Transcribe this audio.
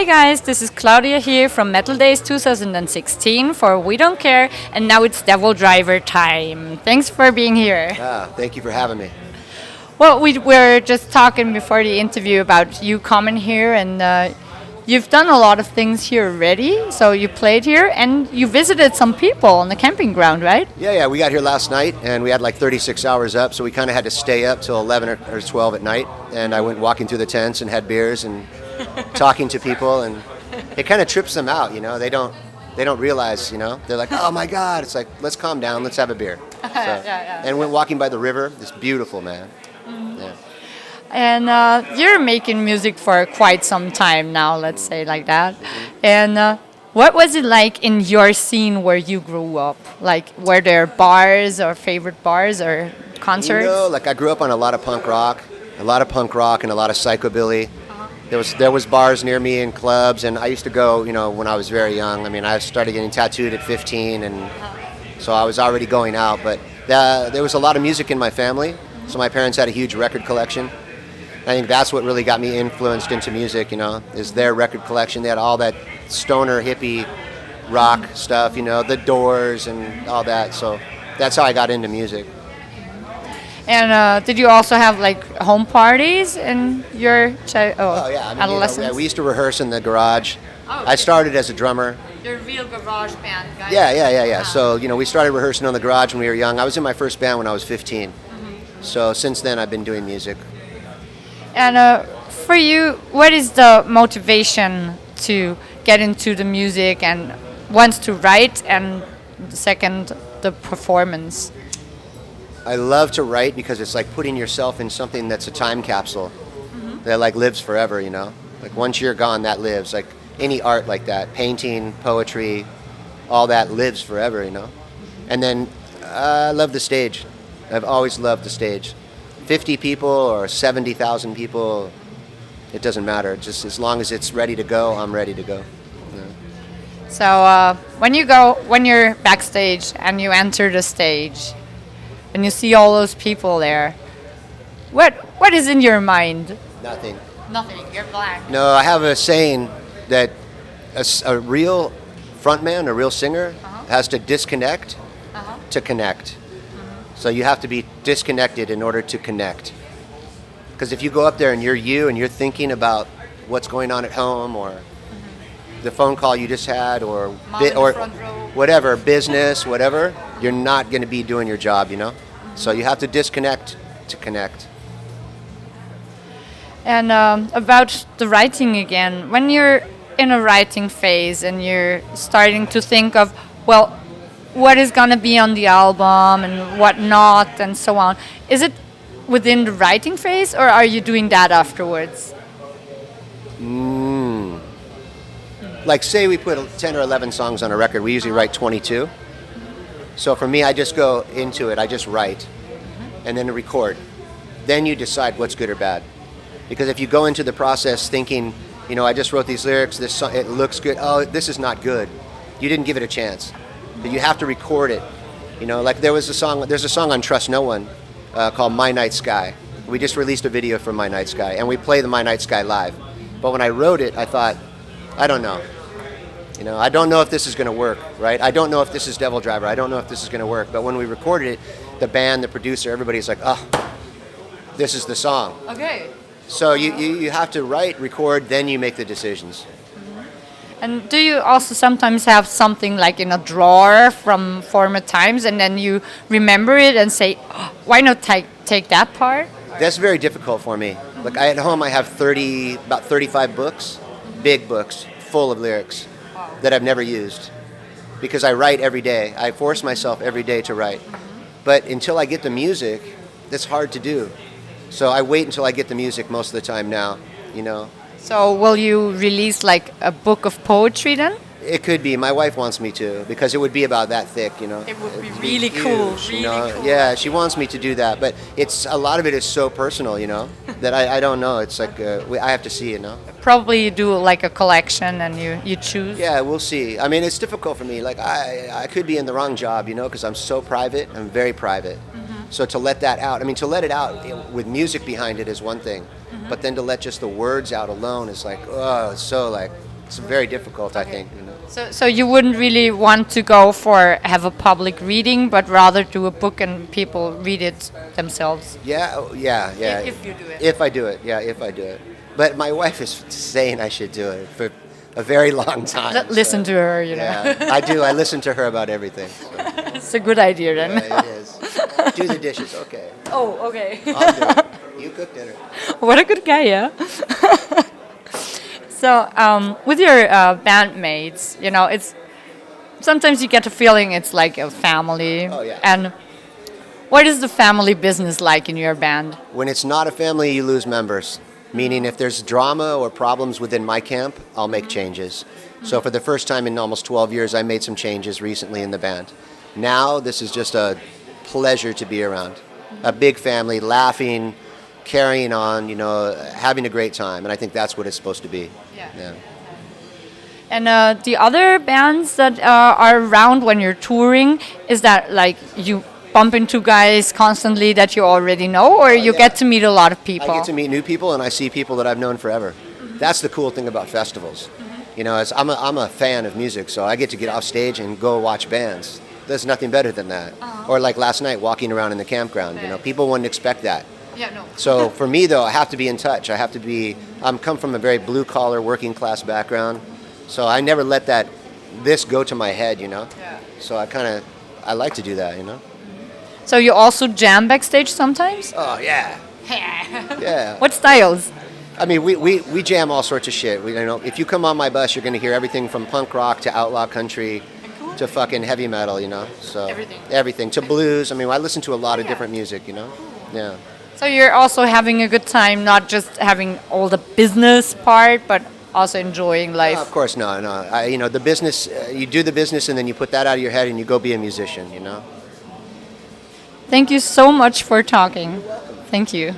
Hi guys, this is Claudia here from Metaldays 2016 for We Don't Care, and now it's Devil Driver time. Thanks for being here. Thank you for having me. Well, we were just talking before the interview about you coming here, and you've done a lot of things here already. So you played here and you visited some people on the camping ground, right? Yeah, we got here last night and we had like 36 hours up, so we kind of had to stay up till 11 or 12 at night. And I went walking through the tents and had beers and talking to people, and it kind of trips them out, you know. They don't realize, you know. They're like, oh my God. It's like, let's calm down, let's have a beer. So, and went walking by the river. It's beautiful, man. Yeah. And you're making music for quite some time now, let's say like that. And what was it like in your scene where you grew up? Like, were there bars or favorite bars or concerts? You know, like I grew up on a lot of punk rock and a lot of psychobilly. There was bars near me and clubs, and I used to go, you know, when I was very young. I mean, I started getting tattooed at 15, and so I was already going out. But there was a lot of music in my family, so my parents had a huge record collection. I think that's what really got me influenced into music, you know, is their record collection. They had all that stoner hippie rock stuff, you know, the Doors and all that. So that's how I got into music. And did you also have like home parties in your adolescence? You know, we used to rehearse in the garage. Oh, I started as a drummer. You're a real garage band guy. Yeah. So, you know, we started rehearsing on the garage when we were young. I was in my first band when I was 15. So since then I've been doing music. And for you, what is the motivation to get into the music, and once to write, and the second, the performance? I love to write because it's like putting yourself in something that's a time capsule that like lives forever, you know? Like once you're gone, that lives. Like any art like that, painting, poetry, all that lives forever, you know? And then I love the stage. I've always loved the stage. 50 people or 70,000 people, it doesn't matter. Just as long as it's ready to go, I'm ready to go. Yeah. So when you're backstage and you enter the stage and you see all those people there, what is in your mind? Nothing. Nothing. You're blank. No, I have a saying that a real frontman, a real singer, has to disconnect to connect. So you have to be disconnected in order to connect. Because if you go up there and you're thinking about what's going on at home, or the phone call you just had, or whatever, business, whatever, you're not going to be doing your job, you know? So you have to disconnect to connect. And about the writing again, when you're in a writing phase and you're starting to think of, well, what is going to be on the album and what not and so on, is it within the writing phase, or are you doing that afterwards? Like say we put 10 or 11 songs on a record, we usually write 22. So for me, I just go into it, I just write and then record. Then you decide what's good or bad. Because if you go into the process thinking, you know, I just wrote these lyrics, this song, it looks good, oh, this is not good, you didn't give it a chance. But you have to record it. You know, like there's a song on Trust No One called My Night Sky. We just released a video for My Night Sky, and we play the My Night Sky live. But when I wrote it, I thought, I don't know. You know, I don't know if this is going to work, right? I don't know if this is Devil Driver. I don't know if this is going to work. But when we recorded it, the band, the producer, everybody's like, oh, this is the song. Okay. So you have to write, record, then you make the decisions. And do you also sometimes have something like in a drawer from former times, and then you remember it and say, oh, why not take that part? That's very difficult for me. Like at home I have about 35 books, big books, full of lyrics that I've never used. Because I write every day. I force myself every day to write. But until I get the music, that's hard to do. So I wait until I get the music most of the time now, you know. So will you release like a book of poetry then? It could be. My wife wants me to, because it would be about that thick, you know. It would be really cool. You know? Yeah, she wants me to do that, but it's a lot of it is so personal, you know, that I don't know. It's like I have to see, you know. Probably you do like a collection and you choose. Yeah, we'll see. I mean, it's difficult for me. Like I could be in the wrong job, you know, because I'm so private. I'm very private. So to let that out, I mean, to let it out with music behind it is one thing, but then to let just the words out alone is like, oh, it's so like It's very difficult, I think. You know. So you wouldn't really want to go for have a public reading, but rather do a book and people read it themselves. Yeah, yeah. If you do it. If I do it, yeah, if I do it. But my wife is saying I should do it for a very long time. Listen to her, you know. Yeah, I do. I listen to her about everything. So. It's a good idea then. Yeah, it is. Do the dishes, okay. Oh, okay. I'll do it. You cook dinner. What a good guy, yeah. So, with your bandmates, you know, it's sometimes you get a feeling it's like a family. Oh, yeah. And what is the family business like in your band? When it's not a family, you lose members. Meaning, if there's drama or problems within my camp, I'll make changes. So, for the first time in almost 12 years, I made some changes recently in the band. Now, this is just a pleasure to be around. A big family, laughing, carrying on, you know, having a great time. And I think that's what it's supposed to be. Yeah. And the other bands that are around when you're touring, is that like you bump into guys constantly that you already know, or you get to meet a lot of people? I get to meet new people, and I see people that I've known forever. That's the cool thing about festivals. You know, I'm a fan of music, so I get to get off stage and go watch bands. There's nothing better than that. Or like last night, walking around in the campground. You know, people wouldn't expect that. Yeah, no. So for me, though, I have to be in touch. I have to be. I'm come from a very blue-collar, working-class background, so I never let this go to my head. You know. Yeah. So I like to do that. You know. So you also jam backstage sometimes? Oh yeah. Yeah. What styles? I mean, we jam all sorts of shit. You know, if you come on my bus, you're going to hear everything from punk rock to outlaw country to fucking heavy metal, you know. So everything to blues. I mean, I listen to a lot of different music, you know. Yeah. So you're also having a good time, not just having all the business part, but also enjoying life. No, of course, no. You know, the business. You do the business, and then you put that out of your head, and you go be a musician. You know. Thank you so much for talking. Thank you.